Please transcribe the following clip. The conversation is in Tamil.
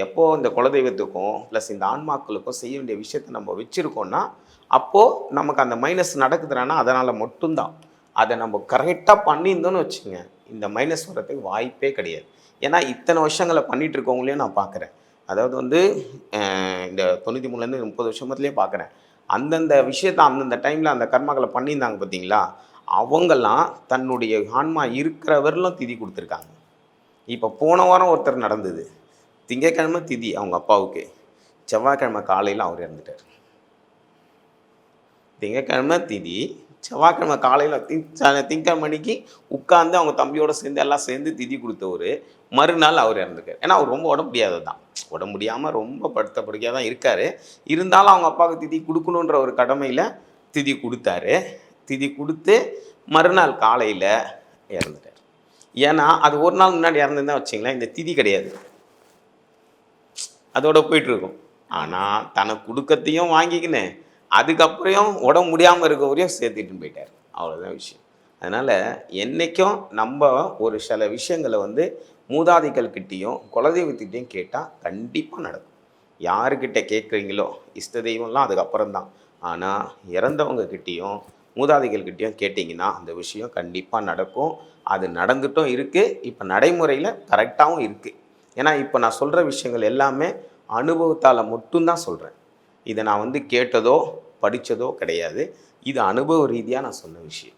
எப்போது இந்த குலதெய்வத்துக்கும் ப்ளஸ் இந்த ஆன்மாக்களுக்கும் செய்ய வேண்டிய விஷயத்தை நம்ம வச்சுருக்கோன்னா, அப்போது நமக்கு அந்த மைனஸ் நடக்குதுன்னா அதனால் மட்டும்தான். அதை நம்ம கரெக்டாக பண்ணியிருந்தோன்னு வச்சுங்க, இந்த மைனஸ் வர்றதுக்கு வாய்ப்பே கிடையாது. ஏன்னா இத்தனை வருஷங்களை பண்ணிகிட்டு இருக்கவங்களையும் நான் பார்க்குறேன். அதாவது வந்து இந்த 93லேருந்து 30 வருஷத்துலேயே பார்க்குறேன். அந்தந்த விஷயத்தை அந்தந்த டைமில் அந்த கர்மாக்களை பண்ணியிருந்தாங்க பார்த்தீங்களா, அவங்கெல்லாம் தன்னுடைய ஆன்மா இருக்கிறவர்களும் திதி கொடுத்துருக்காங்க. இப்போ போன வாரம் ஒருத்தர் நடந்தது. திங்கட்கிழமை திதி அவங்க அப்பாவுக்கு, செவ்வாய்க்கிழமை காலையில் அவர் இறந்துட்டார். திங்கட்கிழமை திதி, செவ்வாய்க்கிழமை காலையில் திங்கட்கிழமை மணிக்கு உட்காந்து அவங்க தம்பியோடு சேர்ந்து எல்லாம் சேர்ந்து திதி கொடுத்தவர், மறுநாள் அவர் இறந்துருக்கார். ஏன்னா அவர் ரொம்ப உடம்பு முடியாதது தான், உடம்பு முடியாமல் ரொம்ப படுத்த படுக்கையாக தான் இருக்கார். இருந்தாலும் அவங்க அப்பாவுக்கு திதி கொடுக்கணுன்ற ஒரு கடமையில் திதி கொடுத்தாரு. திதி கொடுத்து மறுநாள் காலையில் இறந்துட்டார். ஏன்னா அது ஒரு நாள் முன்னாடி இறந்துருந்தா வச்சிங்களேன், இந்த திதி கிடையாது, அதோட போயிட்டுருக்கும். ஆனால் தனக்கு கொடுக்கத்தையும் வாங்கிக்கினேன், அதுக்கப்புறம் உடம்பு முடியாமல் இருக்கவரையும் சேர்த்துட்டுன்னு போயிட்டார். அவ்வளோதான் விஷயம். அதனால் என்றைக்கும் நம்ம ஒரு சில விஷயங்களை வந்து மூதாதைகள்கிட்டையும் குலதெய்வத்திட்டையும் கேட்டால் கண்டிப்பாக நடக்கும். யாருக்கிட்ட கேட்குறீங்களோ இஷ்ட தெய்வம்லாம் அதுக்கப்புறம் தான். ஆனால் இறந்தவங்கக்கிட்டேயும் மூதாதைகள்கிட்டையும் கேட்டிங்கன்னா அந்த விஷயம் கண்டிப்பாக நடக்கும். அது நடந்துட்டும் இருக்குது, இப்போ நடைமுறையில் கரெக்டாகவும் இருக்குது. ஏன்னா இப்போ நான் சொல்கிற விஷயங்கள் எல்லாமே அனுபவத்தால் மட்டும்தான் சொல்கிறேன். இதை நான் வந்து கேட்டதோ படித்ததோ கிடையாது. இது அனுபவ ரீதியாக நான் சொன்ன விஷயம்.